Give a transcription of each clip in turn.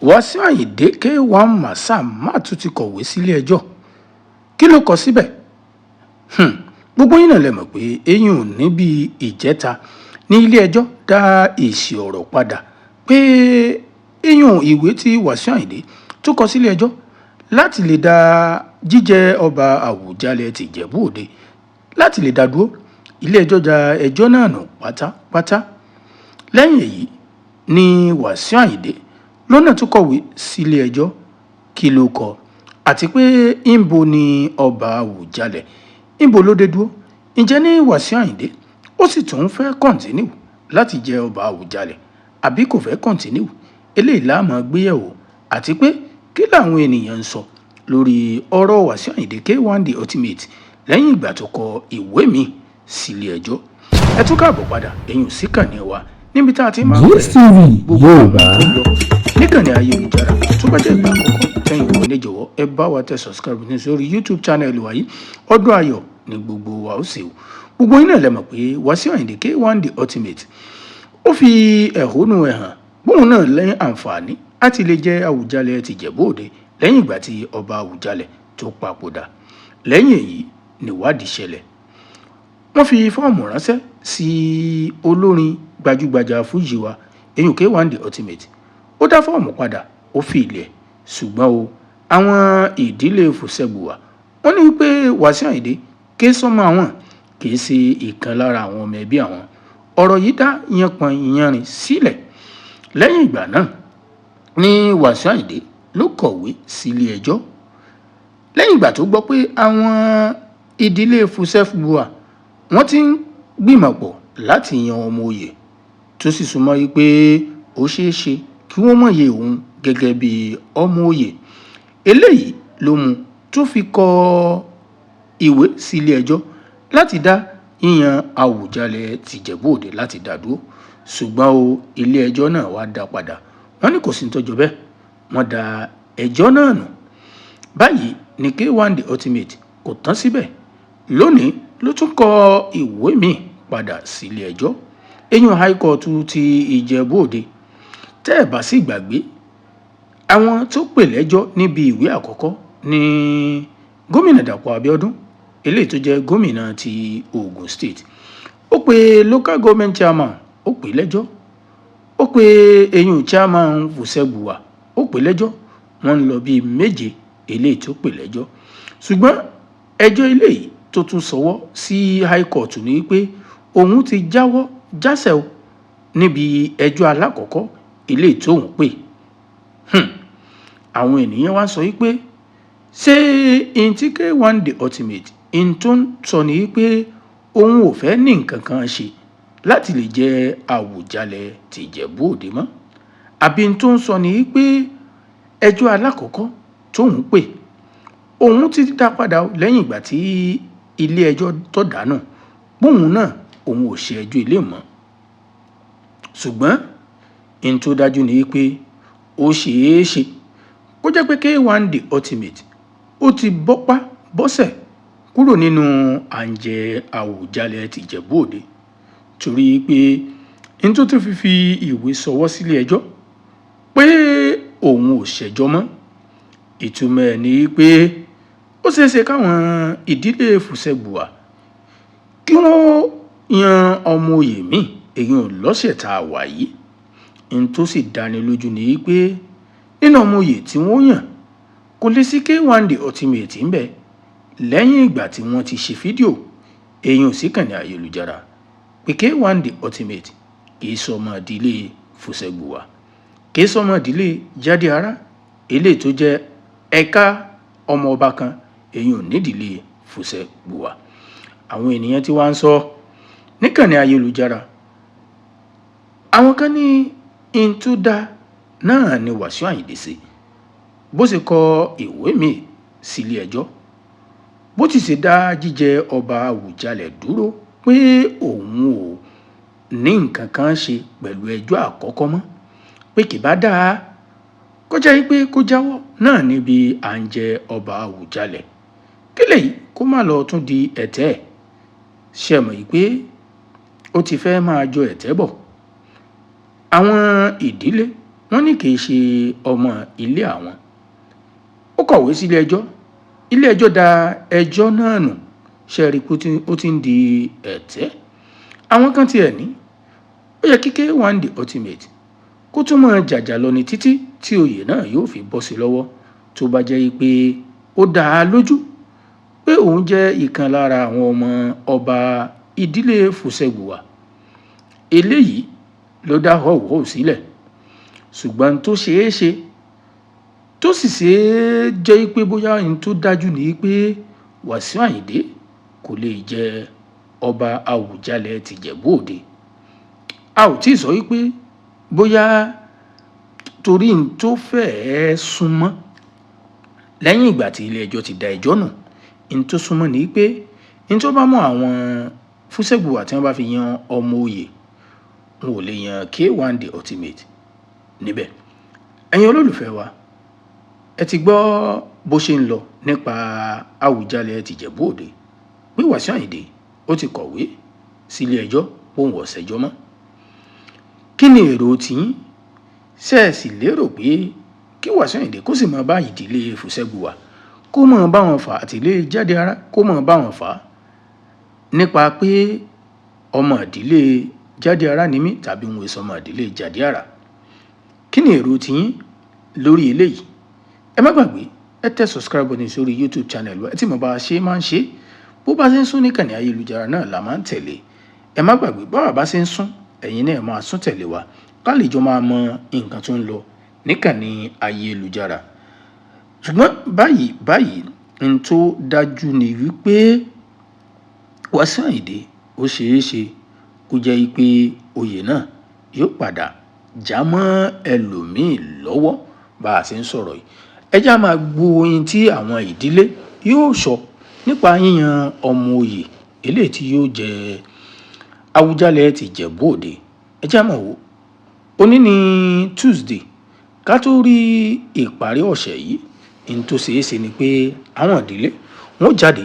Wàsíù Àyìndé K1 Masaa má tún ti kọ̀wé sílé ẹjọ́. Kí ló kọ síbẹ̀? Gbogbo yín náà lẹ mọ̀ pé eyín ò ní bí ìjẹta ní ilé ẹjọ́ dá èsì ọ̀rọ̀ padà pé eyín ìwé tí Wàsíù Àyìndé tó kọ sílé ẹjọ́ láti lè dá jíjẹ ọba Àwùjalẹ̀ ti Ìjẹ̀bú Òde láti lè dá dúró. Ilé ẹjọ́ da ẹjọ́ náà nù pátápátá. Lẹ́yìn èyí ni Wàsíù Àyìndé lọ́nà tó kọ̀wé sílé ẹjọ́ kí ló kọ àti pé ńbo ni ọba Àwùjalẹ̀ ńbo ló dé dúró. Ǹjẹ́ ní Wàsíù Àyìndé ó sì tún fẹ́ kọ́ńtínú láti jẹ ọba Àwùjalẹ̀ àbí kò fẹ́ kọ́ńtínú? Eléyìí la máa gbéyẹ̀wò àti pé kí làwọn ènìyàn ń sọ lórí ọ̀rọ̀ Wàsíù Àyìndé K1 The Ultimate lẹ́yìn ìgbà tó kọ ìwé mi sílé ẹjọ́. Ẹ tún káàbọ̀ padà ẹ̀yin sí ìkànnì wa níbi tá a ti máa ń bẹ̀rẹ̀ gbogbo àwọn tó lọ níkànnì ayélujára. Tó bá jẹ́ ìgbà àkọ́kọ́ tẹ́yìn kò ní jọ̀wọ́ ẹ bá wa tẹ subscribe ní sórí YouTube channel wa yìí. Ọdún ayọ̀ ni gbogbo wa ó ṣe o. Gbogbo yín náà lẹ mọ̀ pé Wàsíù Àyìndé K1 The Ultimate ó fi ẹ̀hónú ẹ̀ hàn bóun náà lẹ́yìn àǹfààní láti lè jẹ́ Àwùjalẹ̀ ti Ìjẹ̀bú Òde lẹ́yìn ìgbà tí ọba Àwùjalẹ̀ tó papòdà. Lẹ́yìn èyí nìwádìí ṣẹlẹ̀. Wọ́n fi fọ́ọ̀mù ránṣẹ́ sí olórin gbajúgbajà fújì wa eyín K1 The Ultimate. Ó dá fọ́ọ̀mù padà ó fi ilẹ̀ ṣùgbọ́n o àwọn ìdílé Fùsẹ̀gbùwà wọ́n ní pé Wàsíù Àyìndé ké sọ́mọ àwọn kì í ṣe ìkan lára àwọn ọmọ ẹbí àwọn. Ọ̀rọ̀ yìí dá yanpan yanrìn sílẹ̀. Lẹ́yìn ìgbà náà ni Wàsíù Àyìndé ló kọ̀wé sílé ẹjọ́ lẹ́yìn ìgbà tó gbọ́ pé àwọn ìdílé Fùsẹ̀gbùwà wọ́n ti ń gbìmọ̀pọ̀ láti yan ọmọ oyè tó sì súnmọ́ yí pé ó ṣeé ṣe kí wọ́n mọ̀ye òun gẹ́gẹ́ bí ọmọ oyè. Eléyìí ló mú tó fi kọ ìwé sílé ẹjọ́ láti dá yíyan Àwùjalẹ̀ ti Ìjẹ̀bú Òde láti dá dúró. Ṣùgbọ́n o ilé ẹjọ́ náà wá dá padà. Wọ́n ní kò sí tó jọ bẹ́ẹ̀. Wọ́n dá ẹjọ́ náà nù. Báyìí ni K1 The Ultimate kò tán síbẹ̀. Lónìí ló tún kọ ìwé míì padà sílé ẹjọ́ eyín High Court ti Ìjẹ̀bú Òde. Tẹ́ ẹ̀ bá sì gbàgbé àwọn tó pè lẹ́jọ́ níbi ìwé àkọ́kọ́ ní gómìnà Dàpọ̀ Abíọ́dún eléyìí tó jẹ́ gómìnà ti Ogun State. Ó pe local government chairman ó pè lẹ́jọ́. Ó pe eyín chairman Fùsẹ̀gbùwà ó pè lẹ́jọ́. Wọ́n ń lọ bíi méje eléyìí tó pè lẹ́jọ́. Ṣùgbọ́n ẹjọ́ eléyìí tó tún sọwọ́ sí High Court ní pé òun ti jáwọ́ jásẹ̀ o níbi ẹjọ́ alákọ̀ọ́kọ́ eléyìí tóun pè. Àwọn ènìyàn wá sọ wípé ṣé in tí K1 The Ultimate in tó ń sọ ní wípé òun ò fẹ́ ní nǹkan kan ṣe láti lè jẹ Àwùjalẹ̀ ti Ìjẹ̀bú Òde mọ́, àbí in tó ń sọ ní wípé ẹjọ́ alákọ̀ọ́kọ́ tóun pè òun ti dá padà lẹ́yìn ìgbà tí ilé ẹjọ́ tó dànù bóun náà òun ò ṣe ẹjọ́ ilé mọ́. Ṣùgbọ́n in tó dájú ni wípé ó ṣeé ṣe kó jẹ́ pé K1 The Ultimate ó ti bọ́pá bọ́sẹ̀ kúrò nínú àǹjẹ Àwùjalẹ̀ ti Ìjẹ̀bú Òde torí pé in tó tún fi ìwé sọwọ́ sílé ẹjọ́ pé òun ò ṣẹjọ́ mọ́. Ìtumọ̀ ẹ̀ ni pé ó ṣeé ṣe káwọn ìdílé Fùsẹ̀gbùwà kí wọ́n yan ọmọ oyè míì èyí lọ́sẹ̀ tá a wà yìí. In tó sì dáni lójú ni pé nínú ọmọ oyè tí wọ́n yàn kò lè sí K1 The Ultimate ń bẹ lẹ́yìn ìgbà tí wọ́n ti ṣe fídíò èyí sí ìkànnì ayélujára pé K1 The Ultimate kì í sọmọ ìdílé Fùsẹ̀gbùwà, kì í sọmọ ìdílé Jádéará eléyìí tó jẹ́ ẹ̀ka ọmọ ọba kan èyí nídìílé Fùsẹ̀gbùwà. Àwọn ènìyàn tí wá ń sọ níkànnì ayélujára àwọn kan ní in tó dá náà ni Wàsíù Àyìndé ṣe bó ṣe kọ ìwé mi sílé ẹjọ́, bó ti ṣe dá jíjẹ ọba Àwùjalẹ̀ dúró pé òun ò ní nǹkan kan ṣe pẹ̀lú ẹjọ́ àkọ́kọ́ mọ́, pé kì bá dáa kó jẹ́ pé kó jáwọ́ náà níbi à ń jẹ ọba Àwùjalẹ̀ kí lèyí kó má lọ tún di ẹ̀tẹ́ ẹ̀. Ṣé mọ̀ pé ó ti fẹ́ máa jọ ẹ̀tẹ́ bọ̀. Àwọn ìdílé wọ́n ní kì í ṣe ọmọ ilé àwọn. Ó kọ̀wé sílé ẹjọ́, ilé ẹjọ́ da ẹjọ́ náà nù, ṣe rí pé ó ti ń di ẹ̀tẹ́. Àwọn kan tiẹ̀ ní ó yẹ kí K1 The Ultimate kó tún máa jàjà lọ ní títí tí oyè náà yóò fi bọ́ sí lọ́wọ́, tó bá jẹ́ pé ó dá a lójú pé òun jẹ́ ìkan lára àwọn ọmọ ọba ìdílé Fusegbuwa. Eléyìí ló dá họ́wọ́ sílẹ̀, ṣùgbọ́n tó ṣeé ṣe tó sì ṣe é jẹ́ pé bóyá ohun tó dájú ni pé Wàsíù Àyìndé kò lè jẹ ọba Àwùjalẹ̀ tìjẹ̀bú Òde. A ò tí ì sọ wípé bóyá torí n tó fẹ́ẹ́ súnmọ́ lẹ́yìn ìgbà tí ilé ẹjọ́ ti da ẹjọ́ nù, n tó súnmọ́ ni pé n tó bá mọ àwọn Fusegbuwa tí wọ́n bá fi yan ọmọ oyè, wọn ò lè yan K1 The Ultimate níbẹ̀. Ẹ̀yin olólùfẹ́ wa, ẹ ti gbọ́ bó ṣe ń lọ nípa Àwùjalẹ̀ tìjẹ̀bú Òde, pé Wàsíù Àyìndé ó ti kọ̀wé sílé ẹjọ́ òun ò ṣẹjọ́ mọ́. Kí ni èrò tiyín? Ṣé ẹ sì lérò pé kí Wàsíù Àyìndé kó sì máa bá ìdílé Fusegbuwa kó máa bá wọn fà àtìlé Jádeárà kó máa bá wọn fà nípa pé ọmọ ìdílé Jádeárà ni mí tàbí wọn èso ọmọ ìdílé Jádeárà? Kí ni èrò tiyín lórí eléyìí? Ẹ má gbàgbé, ẹ tẹ subscribe button sórí YouTube channel wa, ẹ tí mo bá ṣe máa ń ṣe bó bá ṣe ń sún níkànnì ayélujára náà la máa ń tẹ̀lé. Ẹ má gbàgbé, báwa bá ṣe ń sún, ẹ̀yin náà máa sún tẹ̀lé wa ká lè jọ máa mọ nǹkan tó ń lọ níkànnì ayélujára. Ṣùgbọ́n báyìí n tó dájú ni wípé Wàsíù Àyìndé ó ṣeé ṣe kó jẹ́ pé oyè náà yóò padà já mọ́ ẹlòmíì lọ́wọ́ bá a ṣe ń sọ̀rọ̀ yìí. Ẹ já máa gbọ́ ohun tí àwọn ìdílé yóò sọ nípa yíyan ọmọ oyè eléyìí tí yóò jẹ Àwùjalẹ̀ tìjẹ̀bú Òde. Ẹ já máa wò. Òní ni Tuesday, ká tó rí ìparí ọ̀sẹ̀ yìí, n tó ṣeé ṣe ni pé àwọn ìdílé wọn jáde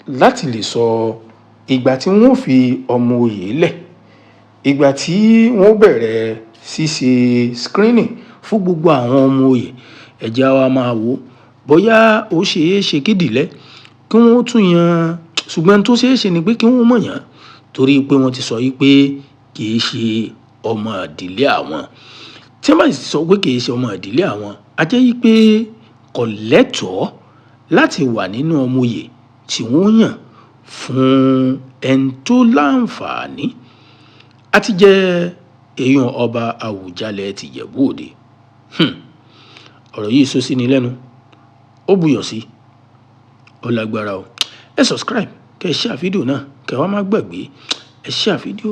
láti lè sọ ìgbà tí wọ́n fi ọmọ oyè lẹ̀, ìgbà tí wọ́n bẹ̀rẹ̀ ṣíṣe screening fún gbogbo àwọn ọmọ oyè. Ẹ já wa máa wò bóyá ó ṣeé ṣe kídìlẹ̀ kí wọ́n tún yan, ṣùgbọ́n tó ṣeé ṣe ni pé kí wọ́n mọ̀ yàn torí pé wọ́n ti sọ wípé kì í ṣe ọmọ ìdílé àwọn. Tí wọ́n bá sì sọ pé kì í ṣe ọmọ ìdílé àwọn, a jẹ́ wípé kò lẹ́tọ̀ọ́ láti wà nínú ọmọ oyè tí wọ́n yàn fún ẹni tó láǹfààní àti jẹ́ èèyàn ọba Àwùjalẹ̀ tìjẹ̀bú Òde. Ọ̀rọ̀ yìí sọ sí ni lẹ́nu, ó buyọ̀ sí, ó lágbára o. Ẹ subscribe, kẹ́ ẹ share fídíò náà, kẹ́ wá má gbàgbé ẹ share fídíò.